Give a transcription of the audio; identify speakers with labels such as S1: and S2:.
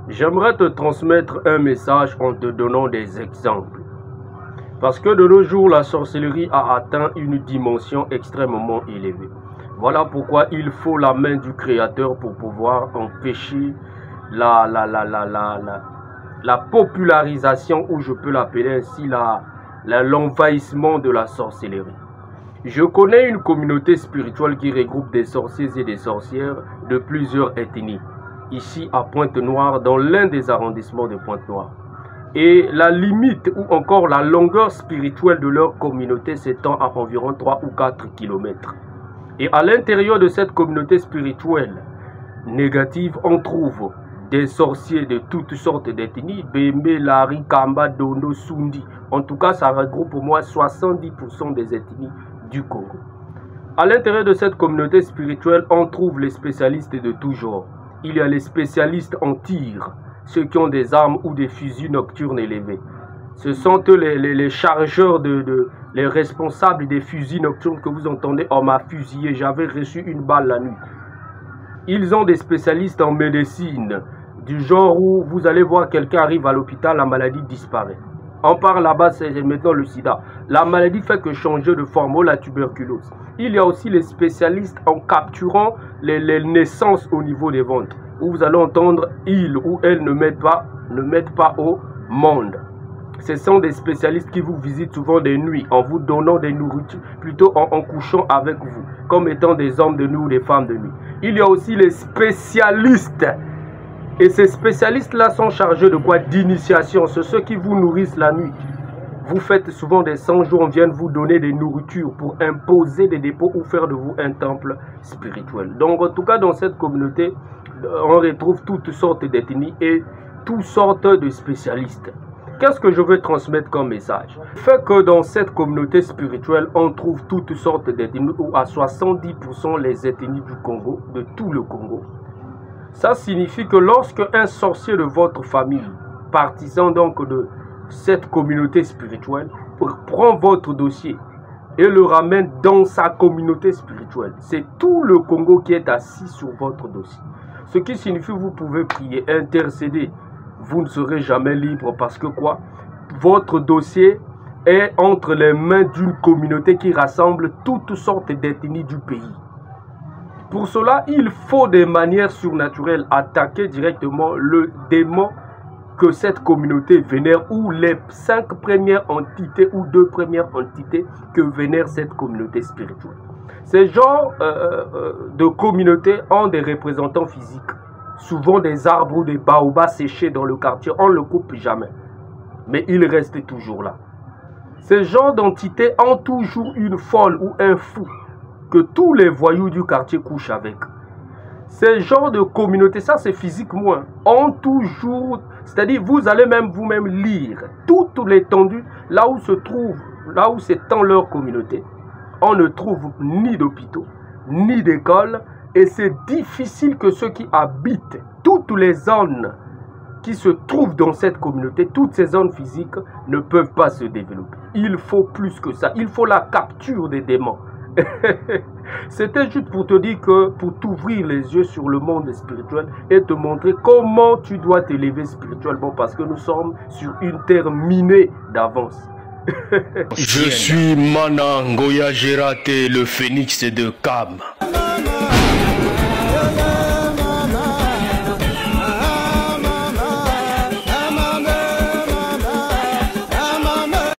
S1: J'aimerais te transmettre un message en te donnant des exemples. Parce que de nos jours, la sorcellerie a atteint une dimension extrêmement élevée. Voilà pourquoi il faut la main du Créateur pour pouvoir empêcher la popularisation, ou je peux l'appeler ainsi, l'envahissement de la sorcellerie. Je connais une communauté spirituelle qui regroupe des sorciers et des sorcières de plusieurs ethnies, ici à Pointe-Noire, dans l'un des arrondissements de Pointe-Noire. Et la limite ou encore la longueur spirituelle de leur communauté s'étend à environ 3 ou 4 km. Et à l'intérieur de cette communauté spirituelle négative, on trouve des sorciers de toutes sortes d'ethnies, Bembe, Lari, Kamba, Dondo, Sundi. En tout cas, ça regroupe au moins 70% des ethnies du Congo. À l'intérieur de cette communauté spirituelle, on trouve les spécialistes de tout genre. Il y a les spécialistes en tir, ceux qui ont des armes ou des fusils nocturnes élevés. Ce sont eux les chargeurs, les responsables des fusils nocturnes que vous entendez. On m'a fusillé, j'avais reçu une balle la nuit. Ils ont des spécialistes en médecine, du genre où vous allez voir quelqu'un arrive à l'hôpital, la maladie disparaît. On parle là-bas, c'est maintenant le sida. La maladie fait que changer de forme, ou la tuberculose. Il y a aussi les spécialistes en capturant les naissances au niveau des ventres, où vous allez entendre ils ou elles ne mettent pas au monde. Ce sont des spécialistes qui vous visitent souvent des nuits, en vous donnant des nourritures, plutôt en couchant avec vous, comme étant des hommes de nuit ou des femmes de nuit. Il y a aussi les spécialistes. Et ces spécialistes-là sont chargés de quoi? D'initiation. C'est ceux qui vous nourrissent la nuit. Vous faites souvent des 100 jours, on vient vous donner des nourritures pour imposer des dépôts ou faire de vous un temple spirituel. Donc en tout cas, dans cette communauté, on retrouve toutes sortes d'ethnies et toutes sortes de spécialistes. Qu'est-ce que je veux transmettre comme message? Fait que dans cette communauté spirituelle, on trouve toutes sortes d'ethnies, ou à 70% les ethnies du Congo, de tout le Congo. Ça signifie que lorsque un sorcier de votre famille, partisan donc de cette communauté spirituelle, prend votre dossier et le ramène dans sa communauté spirituelle, c'est tout le Congo qui est assis sur votre dossier. Ce qui signifie que vous pouvez prier, intercéder. Vous ne serez jamais libre parce que quoi? Votre dossier est entre les mains d'une communauté qui rassemble toutes sortes d'ethnies du pays. Pour cela, il faut de manière surnaturelle attaquer directement le démon que cette communauté vénère, ou les 5 premières entités ou 2 premières entités que vénère cette communauté spirituelle. Ces genres de communautés ont des représentants physiques, souvent des arbres ou des baobabs séchés dans le quartier. On ne le coupe jamais, mais il reste toujours là. Ces genres d'entités ont toujours une folle ou un fou que tous les voyous du quartier couchent avec. Ces genres de communautés, ça c'est physiquement, ont toujours, c'est-à-dire vous allez même vous-même lire toute l'étendue là où s'étend leur communauté. On ne trouve ni d'hôpitaux, ni d'écoles, et c'est difficile que ceux qui habitent toutes les zones qui se trouvent dans cette communauté, toutes ces zones physiques ne peuvent pas se développer. Il faut plus que ça, il faut la capture des démons. C'était juste pour te dire que, pour t'ouvrir les yeux sur le monde spirituel et te montrer comment tu dois t'élever spirituellement, parce que nous sommes sur une terre minée d'avance.
S2: Je suis Mana Ngoya Gérate, le phénix de Kam.